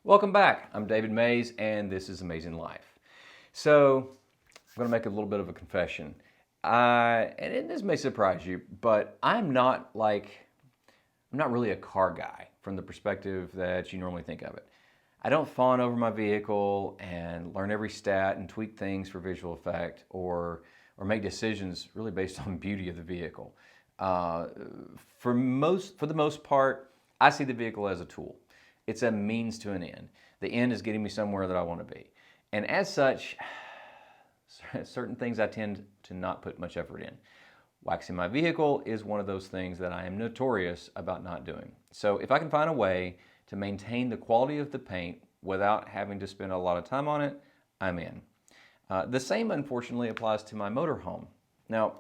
Welcome back. I'm David Mays and this is Amazing Life. So I'm going to make a little bit of a confession. And this may surprise you, but I'm not really a car guy from the perspective that you normally think of it. I don't fawn over my vehicle and learn every stat and tweak things for visual effect or make decisions really based on beauty of the vehicle. For the most part, I see the vehicle as a tool. It's a means to an end. The end is getting me somewhere that I want to be. And as such, certain things I tend to not put much effort in. Waxing my vehicle is one of those things that I am notorious about not doing. So if I can find a way to maintain the quality of the paint without having to spend a lot of time on it, I'm in. The same, unfortunately, applies to my motorhome. Now,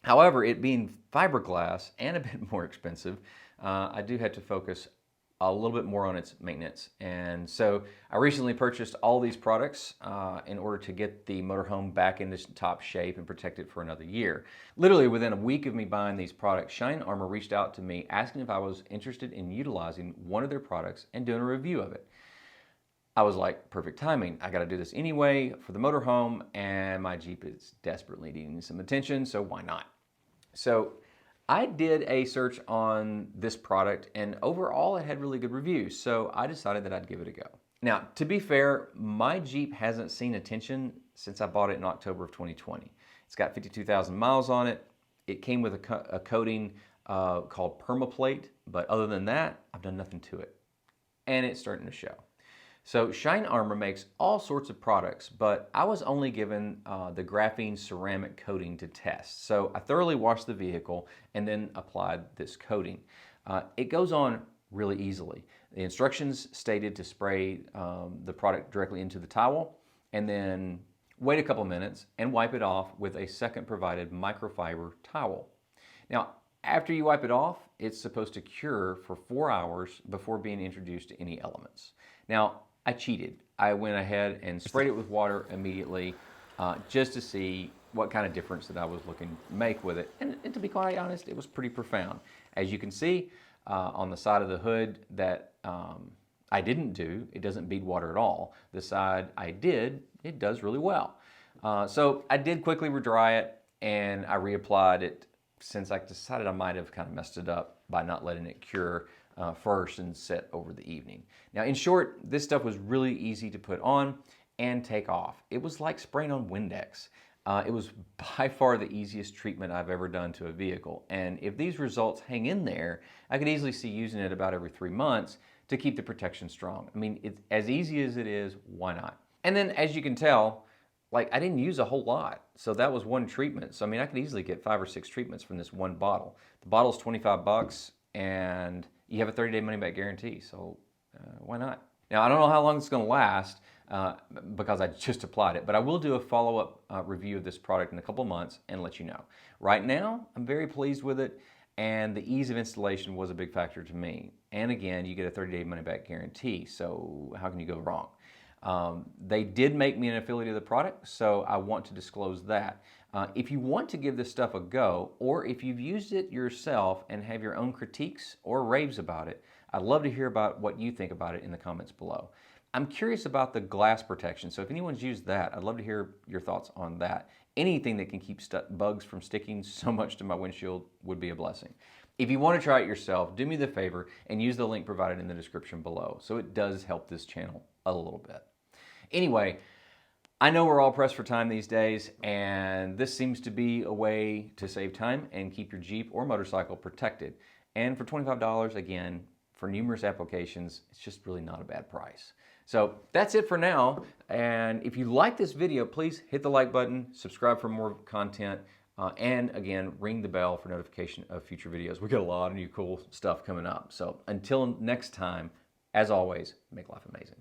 however, it being fiberglass and a bit more expensive, I do have to focus a little bit more on its maintenance. And so I recently purchased all these products in order to get the motorhome back in this top shape and protect it for another year. Literally within a week of me buying these products, Shine Armor reached out to me asking if I was interested in utilizing one of their products and doing a review of it. I was like, perfect timing. I got to do this anyway for the motorhome, and my Jeep is desperately needing some attention, so why not? So I did a search on this product, and overall it had really good reviews, so I decided that I'd give it a go. Now, to be fair, my Jeep hasn't seen attention since I bought it in October of 2020. It's got 52,000 miles on it. It came with a coating called Permaplate, but other than that, I've done nothing to it, and it's starting to show. So Shine Armor makes all sorts of products, but I was only given the graphene ceramic coating to test. So I thoroughly washed the vehicle and then applied this coating. It goes on really easily. The instructions stated to spray the product directly into the towel and then wait a couple minutes and wipe it off with a second provided microfiber towel. Now, after you wipe it off, it's supposed to cure for 4 hours before being introduced to any elements. Now, I cheated. I went ahead and sprayed it with water immediately just to see what kind of difference that I was looking to make with it. And to be quite honest, it was pretty profound. As you can see on the side of the hood that I didn't do, it doesn't bead water at all. The side I did, it does really well. So I did quickly redry it and I reapplied it since I decided I might have kind of messed it up by not letting it cure first and set over the evening. Now, in short, this stuff was really easy to put on and take off. It was like spraying on Windex. It was by far the easiest treatment I've ever done to a vehicle. And if these results hang in there, I could easily see using it about every 3 months to keep the protection strong. I mean, it's as easy as it is, why not? And then as you can tell, like I didn't use a whole lot. So that was one treatment. So I mean, I could easily get 5 or 6 treatments from this one bottle. The bottle's 25 bucks and you have a 30-day money-back guarantee, so why not? Now, I don't know how long it's going to last because I just applied it, but I will do a follow-up review of this product in a couple months and let you know. Right now, I'm very pleased with it, and the ease of installation was a big factor to me. And again, you get a 30-day money-back guarantee, so how can you go wrong? They did make me an affiliate of the product, so I want to disclose that. If you want to give this stuff a go, or if you've used it yourself and have your own critiques or raves about it, I'd love to hear about what you think about it in the comments below. I'm curious about the glass protection, so if anyone's used that, I'd love to hear your thoughts on that. Anything that can keep bugs from sticking so much to my windshield would be a blessing. If you want to try it yourself, do me the favor and use the link provided in the description below, so it does help this channel a little bit. Anyway, I know we're all pressed for time these days, and this seems to be a way to save time and keep your Jeep or motorcycle protected. And for $25, again, for numerous applications, it's just really not a bad price. So that's it for now. And if you like this video, please hit the like button, subscribe for more content, and again, ring the bell for notification of future videos. We got a lot of new cool stuff coming up. So until next time, as always, make life amazing.